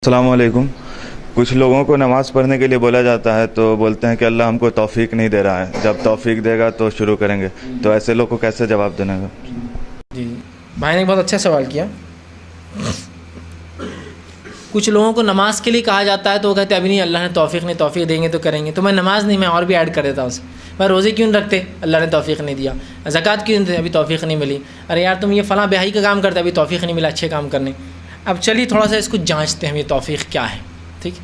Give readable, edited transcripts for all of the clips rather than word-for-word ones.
السلام علیکم. کچھ لوگوں کو نماز پڑھنے کے لیے بولا جاتا ہے تو بولتے ہیں کہ اللہ ہم کو توفیق نہیں دے رہا ہے, جب توفیق دے گا تو شروع کریں گے. تو ایسے لوگ کو کیسے جواب دینا گا؟ جی بھائی نے بہت اچھا سوال کیا. کچھ لوگوں کو نماز کے لیے کہا جاتا ہے تو وہ کہتے ہیں ابھی نہیں, اللہ نے توفیق دیں گے تو کریں گے. تو میں نماز نہیں, میں اور بھی ایڈ کر دیتا ہوں اسے. میں روزے کیوں نہیں رکھتے؟ اللہ نے توفیق نہیں دیا. زکوٰۃ کیوں نہیں دیتے؟ ابھی توفیق نہیں ملی. ارے یار تم یہ فلاں بیاہی کا کام کرتے, ابھی توفیق نہیں ملا اچھے کام کرنے. اب چلیے تھوڑا سا اس کو جانچتے ہیں, یہ توفیق کیا ہے. ٹھیک ہے.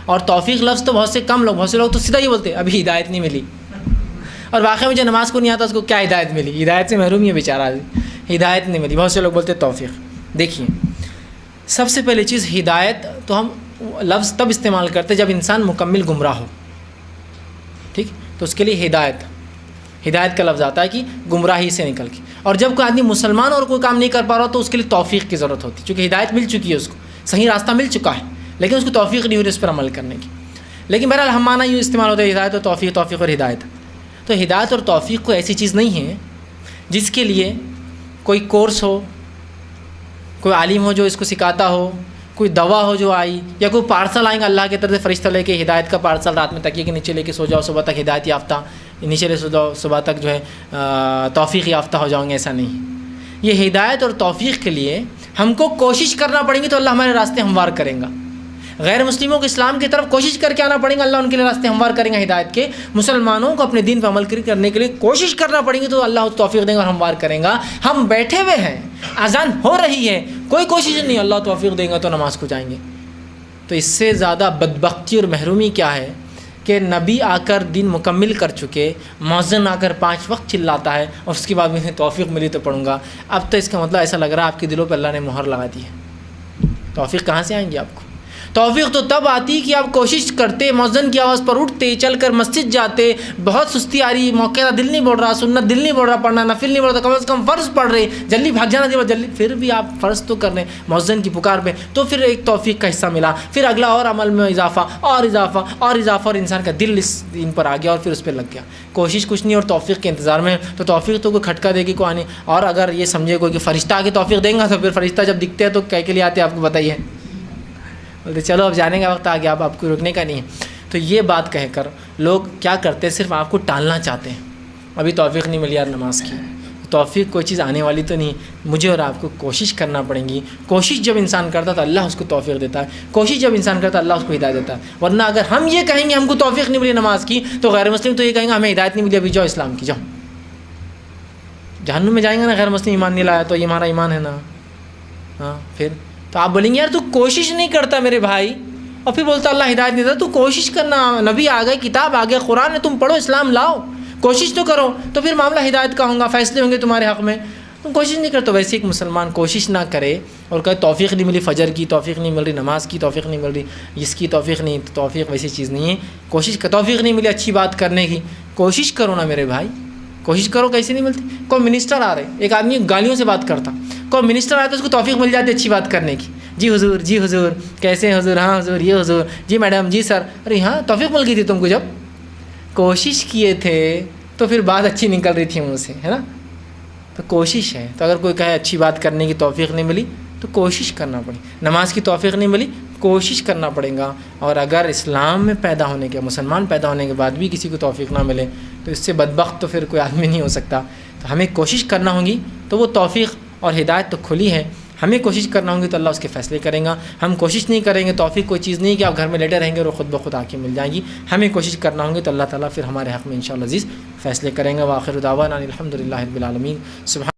اور توفیق لفظ تو بہت سے لوگ تو سیدھا ہی بولتے ہیں ابھی ہدایت نہیں ملی. اور واقعی مجھے نماز کو نہیں آتا اس کو کیا ہدایت ملی؟ ہدایت سے محروم ہی ہے بیچارہ, ہدایت نہیں ملی. بہت سے لوگ بولتے توفیق. دیکھیے سب سے پہلے چیز ہدایت تو ہم لفظ تب استعمال کرتے جب انسان مکمل گمراہ ہو. ٹھیک. تو اس کے لیے ہدایت کا لفظ آتا ہے کہ گمراہی سے نکل کے. اور جب کوئی آدمی مسلمان اور کوئی کام نہیں کر پا رہا تو اس کے لیے توفیق کی ضرورت ہوتی ہے, چونکہ ہدایت مل چکی ہے, اس کو صحیح راستہ مل چکا ہے, لیکن اس کو توفیق نہیں ہو رہی اس پر عمل کرنے کی. لیکن بہرحال ہم معنی یوں استعمال ہوتا ہے ہدایت اور توفیق اور ہدایت. تو ہدایت اور توفیق کو ایسی چیز نہیں ہے جس کے لیے کوئی کورس ہو, کوئی عالم ہو جو اس کو سکھاتا ہو, کوئی دوا ہو جو آئی, یا کوئی پارسل آئیں گا اللہ کی طرف سے فرشتہ لے کے ہدایت کا پارسل, رات میں تکیے کے نیچے لے کے سو جاؤ صبح تک ہدایت یافتہ, نیچے لے سو جاؤ صبح تک جو ہے توفیق یافتہ ہو جاؤں گے. ایسا نہیں. یہ ہدایت اور توفیق کے لیے ہم کو کوشش کرنا پڑیں گی تو اللہ ہمارے راستے ہموار کریں گا. غیر مسلموں کو اسلام کی طرف کوشش کر کے آنا پڑیں گا, اللہ ان کے لیے راستے ہموار کریں گا ہدایت کے. مسلمانوں کو اپنے دین پر عمل کرنے کے لیے کوشش کرنا پڑیں گی تو اللہ توفیق دیں گا اور ہموار کریں گا. ہم بیٹھے ہوئے ہیں, اذان ہو رہی ہے, کوئی کوشش نہیں, اللہ توفیق دیں گا تو نماز کو جائیں گے. تو اس سے زیادہ بدبختی اور محرومی کیا ہے کہ نبی آ کر دین مکمل کر چکے, مؤذن آ کر 5 وقت چلاتا ہے اور اس کے بعد مجھے توفیق ملی تو پڑھوں گا. اب تو اس کا مطلب ایسا لگ رہا ہے آپ کے دلوں پہ اللہ نے مہر لگا دی ہے. توفیق کہاں سے آئیں گی آپ کو؟ توفیق تو تب آتی کہ آپ کوشش کرتے, مؤذن کی آواز پر اٹھتے, چل کر مسجد جاتے. بہت سستی آ رہی, موقع کا دل نہیں بڑھ رہا, سنت دل نہیں بڑھ رہا پڑھنا, نفل نہیں بڑھ رہا, کم از کم فرض پڑھ رہے, جلدی بھاگ جانا دے جلدی, پھر بھی آپ فرض تو کر رہے ہیں مؤذن کی پکار پہ. تو پھر ایک توفیق کا حصہ ملا, پھر اگلا اور عمل میں اضافہ اور انسان کا دل اس دین پر آ گیا اور پھر اس پہ لگ گیا. کوشش کچھ نہیں اور توفیق کے انتظار میں. تو توفیق تو کوئی کھٹکا دے گی کوئی آنے. اور اگر یہ سمجھے کوئی کہ فرشتہ آ کے توفیق دیں گا تو پھر فرشتہ جب دکھتے ہیں تو کہہ کے لیے آتے ہیں آپ کو بتائیے, بولتے چلو اب جانے کا وقت آ گیا, اب آپ کو رکنے کا نہیں ہے. تو یہ بات کہہ کر لوگ کیا کرتے ہیں, صرف آپ کو ٹالنا چاہتے ہیں. ابھی توفیق نہیں ملی یار نماز کی. توفیق کوئی چیز آنے والی تو نہیں, مجھے اور آپ کو کوشش کرنا پڑیں گی. کوشش جب انسان کرتا تو اللہ اس کو توفیق دیتا ہے, کوشش جب انسان کرتا اللہ اس کو ہدایت دیتا ہے. ورنہ اگر ہم یہ کہیں گے ہم کو توفیق نہیں ملی نماز کی, تو غیر مسلم تو یہ کہیں گے ہمیں ہدایت نہیں ملی, ابھی جاؤ اسلام کی جاؤ. جہنم میں جائیں گے نا غیر مسلم ایمان نہیں لایا, تو یہ ہمارا ایمان ہے نا. ہاں پھر تو آپ بولیں گے یار تو کوشش نہیں کرتا میرے بھائی, اور پھر بولتا اللہ ہدایت نہیں دیتا. تو کوشش کرنا, نبی آ گئے, کتاب آ گئے, قرآن ہے, تم پڑھو, اسلام لاؤ, کوشش تو کرو, تو پھر معاملہ ہدایت کا ہوگا, فیصلے ہوں گے تمہارے حق میں. تم کوشش نہیں کرتے. ویسے ایک مسلمان کوشش نہ کرے اور کہے توفیق نہیں ملی, فجر کی توفیق نہیں مل رہی, نماز کی توفیق نہیں مل رہی, اس کی توفیق نہیں. توفیق ویسی چیز نہیں ہے. کوشش کا توفیق نہیں ملی اچھی بات کرنے کی, کوشش کرو نا میرے بھائی, کوشش کرو. کیسے نہیں ملتی؟ کوئی منسٹر آ رہے, ایک آدمی گالیوں سے بات کرتا, کوئی منسٹر آئے تو اس کو توفیق مل جاتی اچھی بات کرنے کی. جی حضور کیسے ہیں حضور, ہاں حضور, یہ حضور, جی میڈم, جی سر. ارے ہاں توفیق مل گئی تھی تم کو جب کوشش کیے تھے, تو پھر بات اچھی نکل رہی تھی منہ سے, ہے نا. تو کوشش ہے. تو اگر کوئی کہے اچھی بات کرنے کی توفیق نہیں ملی تو کوشش کرنا پڑے. نماز کی توفیق نہیں ملی, کوشش کرنا پڑے گا. اور اگر اسلام میں پیدا ہونے کے, مسلمان پیدا ہونے کے بعد بھی کسی کو توفیق نہ ملے تو اس سے بدبخت تو پھر کوئی آدمی نہیں ہو سکتا. تو ہمیں کوشش کرنا ہوگی, تو وہ توفیق اور ہدایت تو کھلی ہے. ہمیں کوشش کرنا ہوگی تو اللہ اس کے فیصلے کریں گا. ہم کوشش نہیں کریں گے, توفیق کوئی چیز نہیں کہ آپ گھر میں لیٹے رہیں گے اور خود بخود آ کے مل جائیں گی. ہمیں کوشش کرنا ہوگی تو اللہ تعالیٰ پھر ہمارے حق میں انشاءاللہ عزیز فیصلے کریں گے. وآخر دعوانا الحمد للہ رب العالمین. سبحان